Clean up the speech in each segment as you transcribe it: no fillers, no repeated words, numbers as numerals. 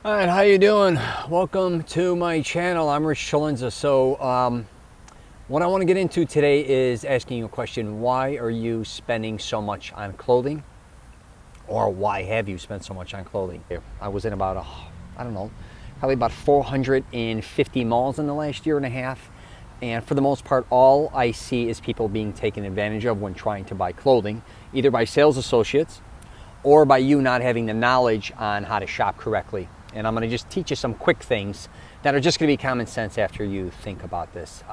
All right, how you doing? Welcome to my channel. I'm CELENZA. So what I want to get into today is asking you a question. Why are you spending so much on clothing? Or why have you spent so much on clothing? I was in about, I don't know, probably about 450 malls in the last year and a half. And for the most part, all I see is people being taken advantage of when trying to buy clothing, either by sales associates or by you not having the knowledge on how to shop correctly. And I'm going to just teach you some quick things that are just going to be common sense after you think about this.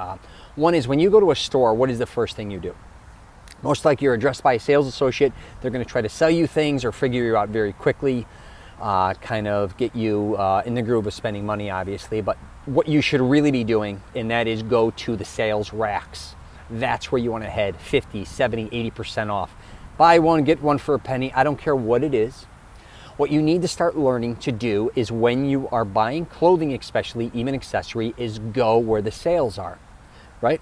One is, when you go to a store, what is the first thing you do? Most likely you're addressed by a sales associate. They're going to try to sell you things or figure you out very quickly, kind of get you in the groove of spending money, obviously. But what you should really be doing, and that is go to the sales racks. That's where you want to head. 50, 70, 80% off. Buy one, get one for a penny. I don't care what it is. What you need to start learning to do is, when you are buying clothing, especially, even accessory, is go where the sales are, right?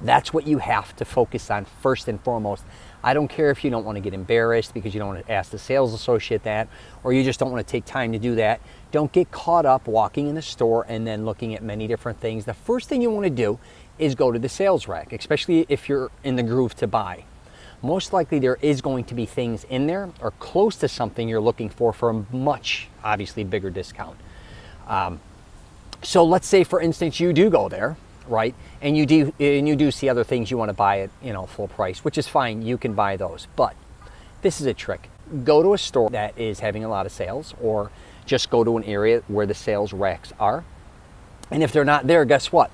That's what you have to focus on first and foremost. I don't care if you don't want to get embarrassed because you don't want to ask the sales associate that, or you just don't want to take time to do that. Don't get caught up walking in the store and then looking at many different things. The first thing you want to do is go to the sales rack, especially if you're in the groove to buy. Most likely there is going to be things in there or close to something you're looking for a much, obviously, bigger discount. So let's say, for instance, you do go there, right? And you do see other things you want to buy at, full price, which is fine. You can buy those. But this is a trick. Go to a store that is having a lot of sales, or just go to an area where the sales racks are. And if they're not there, guess what?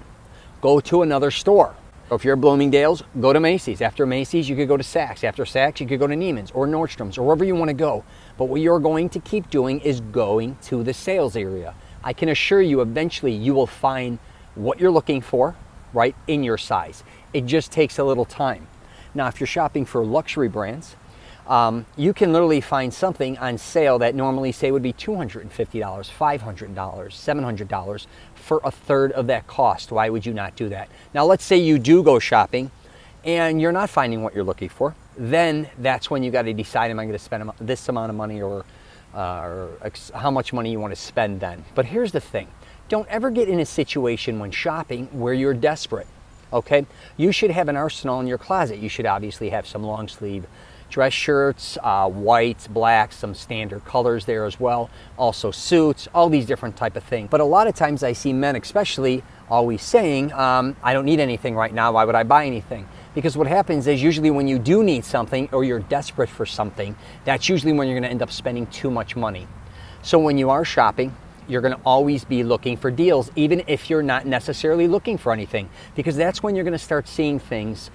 Go to another store. If you're at Bloomingdale's, go to Macy's. After Macy's, you could go to Saks. After Saks, you could go to Neiman's or Nordstrom's or wherever you want to go. But what you're going to keep doing is going to the sales area. I can assure you, eventually you will find what you're looking for, right, in your size. It just takes a little time. Now, if you're shopping for luxury brands, you can literally find something on sale that normally, say, would be $250, $500, $700 for a third of that cost. Why would you not do that? Now, let's say you do go shopping and you're not finding what you're looking for. Then that's when you got to decide, am I going to spend this amount of money, or how much money you want to spend then. But here's the thing. Don't ever get in a situation when shopping where you're desperate, okay? You should have an arsenal in your closet. You should obviously have some long sleeve dress shirts, whites, blacks, some standard colors there as well. Also suits, all these different type of things. But a lot of times I see men especially always saying, I don't need anything right now. Why would I buy anything? Because what happens is, usually when you do need something or you're desperate for something, that's usually when you're going to end up spending too much money. So when you are shopping, you're going to always be looking for deals, even if you're not necessarily looking for anything, because that's when you're going to start seeing things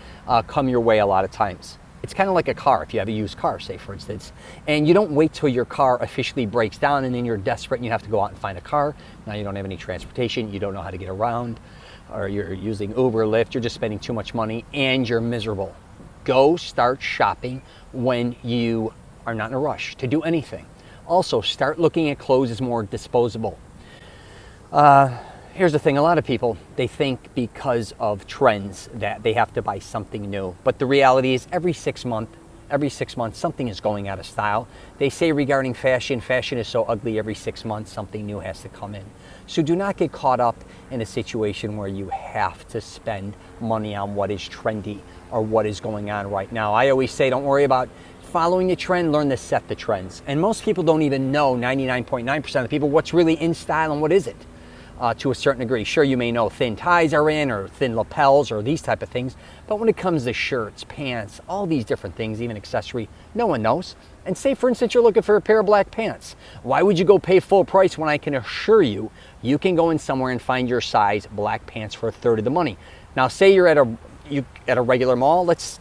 come your way a lot of times. It's kind of like a car. If you have a used car, say, for instance, and you don't wait till your car officially breaks down and then you're desperate and you have to go out and find a car. Now you don't have any transportation, you don't know how to get around, or you're using Uber, Lyft, you're just spending too much money and you're miserable. Go start shopping when you are not in a rush to do anything. Also, start looking at clothes as more disposable. Here's the thing, a lot of people, they think because of trends that they have to buy something new. But the reality is, every six months, something is going out of style. They say regarding fashion is so ugly, every 6 months something new has to come in. So do not get caught up in a situation where you have to spend money on what is trendy or what is going on right now. I always say, don't worry about following a trend, learn to set the trends. And most people don't even know, 99.9% of the people, what's really in style and what isn't. To a certain degree. Sure, you may know thin ties are in, or thin lapels, or these type of things, but when it comes to shirts, pants, all these different things, even accessory, no one knows. And say, for instance, you're looking for a pair of black pants. Why would you go pay full price when I can assure you, you can go in somewhere and find your size black pants for a third of the money? Now, say you're at a regular mall. Let's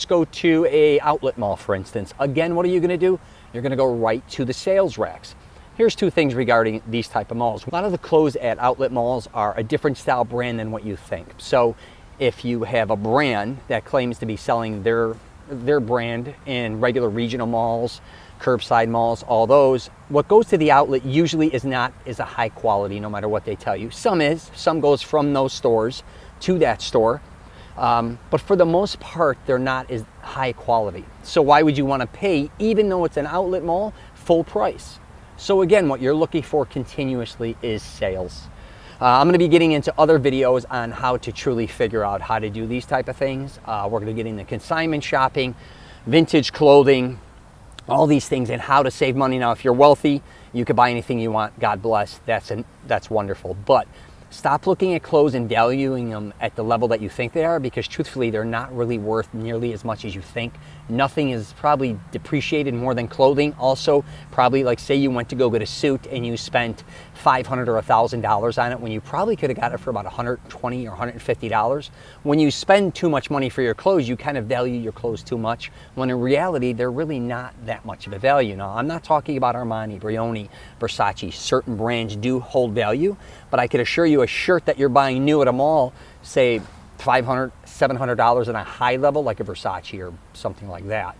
go to a outlet mall, for instance. Again, what are you going to do? You're going to go right to the sales racks. Here's two things regarding these type of malls. A lot of the clothes at outlet malls are a different style brand than what you think. So if you have a brand that claims to be selling their brand in regular regional malls, curbside malls, all those, what goes to the outlet usually is a high quality, no matter what they tell you. Some goes from those stores to that store. But for the most part, they're not as high quality. So why would you want to pay, even though it's an outlet mall, full price? So again, what you're looking for continuously is sales. I'm going to be getting into other videos on how to truly figure out how to do these type of things. We're going to get into consignment shopping, vintage clothing, all these things, and how to save money. Now, if you're wealthy, you can buy anything you want. God bless. That's wonderful. But stop looking at clothes and valuing them at the level that you think they are, because truthfully, they're not really worth nearly as much as you think. Nothing is probably depreciated more than clothing. Also, probably, like, say you went to go get a suit and you spent $500 or $1,000 on it when you probably could have got it for about $120 or $150. When you spend too much money for your clothes, you kind of value your clothes too much, when in reality, they're really not that much of a value. Now, I'm not talking about Armani, Brioni, Versace. Certain brands do hold value, but I could assure you a shirt that you're buying new at a mall, say $500, $700 on a high level, like a Versace or something like that,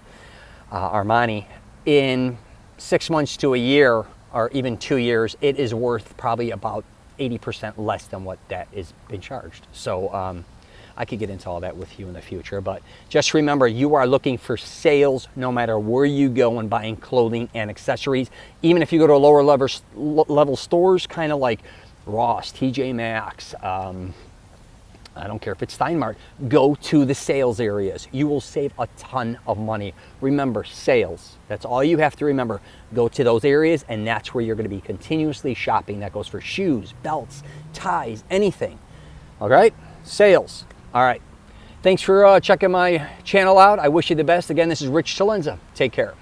Armani, in 6 months to a year or even 2 years, it is worth probably about 80% less than what that is being charged. So I could get into all that with you in the future, but just remember, you are looking for sales no matter where you go when buying clothing and accessories. Even if you go to a lower level stores, kind of like Ross, TJ Maxx, I don't care if it's Steinmart, go to the sales areas. You will save a ton of money. Remember, sales. That's all you have to remember. Go to those areas, and that's where you're going to be continuously shopping. That goes for shoes, belts, ties, anything. All right? Sales. All right. Thanks for checking my channel out. I wish you the best. Again, this is Rich CELENZA. Take care.